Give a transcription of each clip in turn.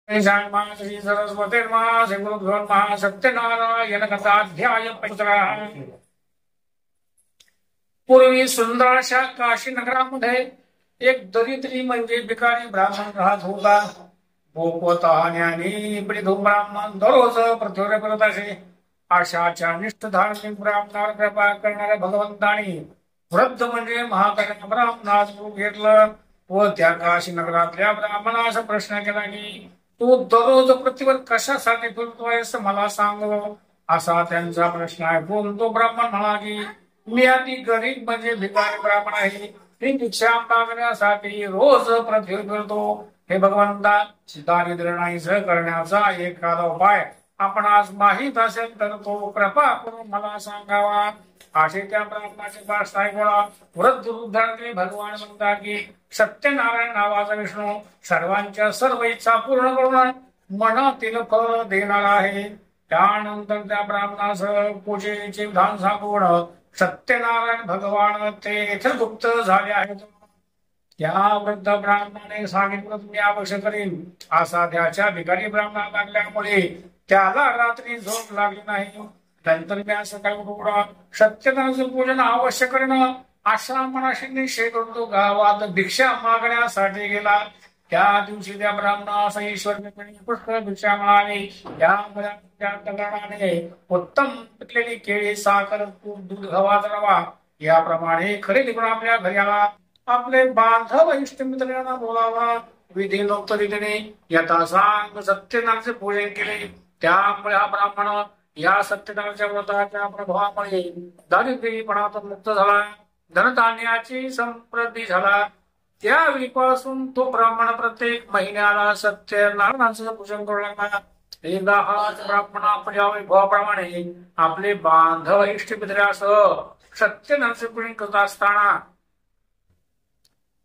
श्री सरस्वतीर्मा श्री गुरुभ्यो नमः सत्यनारायण कथाध्याय 15. पूर्वी सुंदर अशा काशी नगरामध्ये एक दरिद्री म्हणजे भिकारी ब्राह्मण राहत होता. ज्ञानी ब्राह्मण दररोज पृथ्वीवर करत असे. आशाच्या निष्ठ धार्मिक ब्राह्मणावर कृपा करणाऱ्या भगवंतानी वृद्ध म्हणजे महाकर्म ब्राह्मणास घेतलं व त्या काशी नगरातल्या ब्राह्मणास प्रश्न केला की तू दररोज पृथ्वीवर कशासाठी फिरतोय असं मला सांग असा त्यांचा प्रश्न ऐकून तो ब्राह्मण म्हणाला की मी अति गरीब म्हणजे भिकारी ब्राह्मण आहे. ती भिक्षा मागण्यासाठी रोज पृथ्वीवर फिरतो. हे भगवंता, दारिद्र्य नाहीसं करण्याचा एखादा उपाय आपण आज माहीत असेल तर तो कृपा करून मला सांगावा. असे त्या ब्राह्मणाचे भाषण ऐकून वृद्ध वृद्धांचे भगवान म्हणतात की सत्यनारायण नावाचा विष्णू सर्वांच्या सर्व इच्छा पूर्ण करून मनातील फळ देणार आहे. त्यानंतर त्या ब्राह्मणास पूजेचे विधान सांगून सत्यनारायण भगवान तेथे गुप्त झाले आहेत. त्या वृद्ध ब्राह्मणाने सांगितलं मी अवश्य करीन असा त्याच्या भिकारी ब्राह्मणा लागल्यामुळे त्याला रात्री झोप लागली नाही. नंतर मी सकाळी उठून सत्यनारायणाचे पूजन अवश्य करणं अशा मनाशी निश्चय करतो गावात भिक्षा मागण्यासाठी गेला. त्या दिवशी त्या ब्राह्मणास ईश्वर पुष्कळ भिक्षा मिळाली. त्याने उत्तम पिकलेली केळी, साखर, तूप, दूध, गव्हाचा रवा याप्रमाणे खरेदी करून आपल्या घरी आला. आपले बांधव इष्टमित्रांना बोलावा. विधिनोक्त रीतीने यथासांग सत्यनारायणाचे पूजन केले. त्यामुळे हा ब्राह्मण या सत्यनारायणाच्या व्रताच्या प्रभावामुळे दारिद्र्यपणातून मुक्त झाला. धनधान्याची समृद्धी झाला. त्यावेळीपासून तो ब्राह्मण प्रत्येक महिन्याला सत्यनारायणाचं पूजन करू लागला. एकदा हाच ब्राह्मण आपल्या वैभवाप्रमाणे आपले बांधव इष्टमित्रासह सत्यनारायणाचे पूजन करत असताना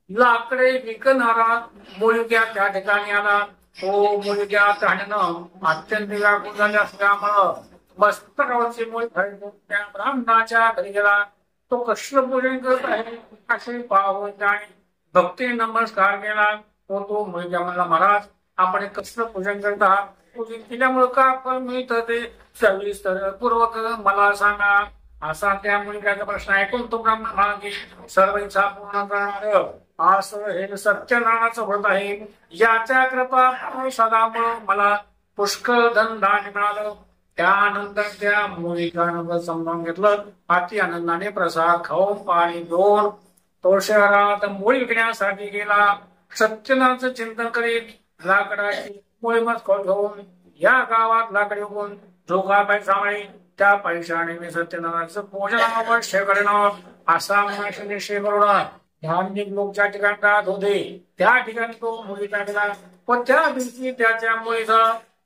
लाकडे विकणारा मुलग्या त्या ठिकाणी आला. तो मुलग्या राहण्यानं अत्यंत व्याकुळ झाले असल्यामुळं मस्तकावरचे मूळ त्या ब्राह्मणाच्या घरी गेला. तो कसलं पूजन करत आहे असे पाहून त्याने भक्ती नमस्कार केला. तो मुलगा म्हणला, महाराज आपण कसलं पूजन करत आहात? पूजन केल्यामुळे का फळ मिळतं ते सविस्तर पूर्वक मला सांगा असा त्या मुलग्याचा प्रश्न ऐकून तो ब्राह्मण म्हणाला की सर्व इच्छा पूर्ण करणार असं हे सत्यनारायणाचं व्रत आहे. याच्या कृपा सदामुळे मला पुष्कळ धन धान्य मिळालं. त्यानंतर त्या मुलीकानं समजावून घेतलं. अति आनंदाने प्रसाद खाऊन पाणी पिऊन तो शहरात मुळी विकण्यासाठी गेला. सत्यनारायणाचं चिंतन करीत लाकडाची मुळी मजकोट घेऊन या गावात लाकडी विकून जो काय पैसा मिळेल त्या पैशाने मी सत्यनारायणाचं पूजन अवश्य करणं असा मनाशी निश्चय करून धार्मिक लोक ज्या ठिकाणी राहत होते त्या ठिकाणी तो मुलीचा गेला. पण त्या दिवशी त्याच्या मुलीचा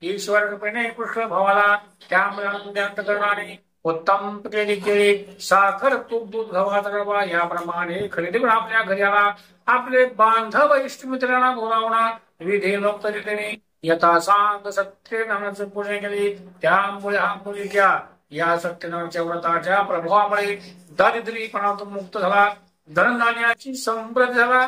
ईश्वर कृपेने पुष्कळ भावाला. त्यामुळे करणारे उत्तम पिकलेली केळी, साखर, तूप, दूध, गव्हाचा रवा याप्रमाणे खरेदी करून आपल्या घरी आला. आपले बांधव इष्टमित्रांना बोलावणं विधिनोक्त रीतीने यथासांग सत्यनारायणाचं पूजन केले. त्यामुळे हा मुलगा या सत्यनारायणाच्या व्रताच्या प्रभावामुळे दारिद्र्यपणातून मुक्त झाला. धनधान्याची समृद्धी झाला.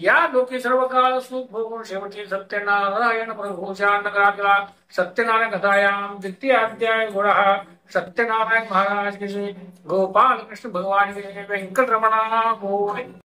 या लोकी सर्व काळ सुख भोगून शेवटी सत्यनारायण प्रभूच्या नगरात गेला. सत्यनारायण कथायाम द्वितीय अध्याय गोळा. सत्यनारायण महाराज की जय. गोपाल कृष्ण भगवान की जय. व्यंकटरमणा गोविंद.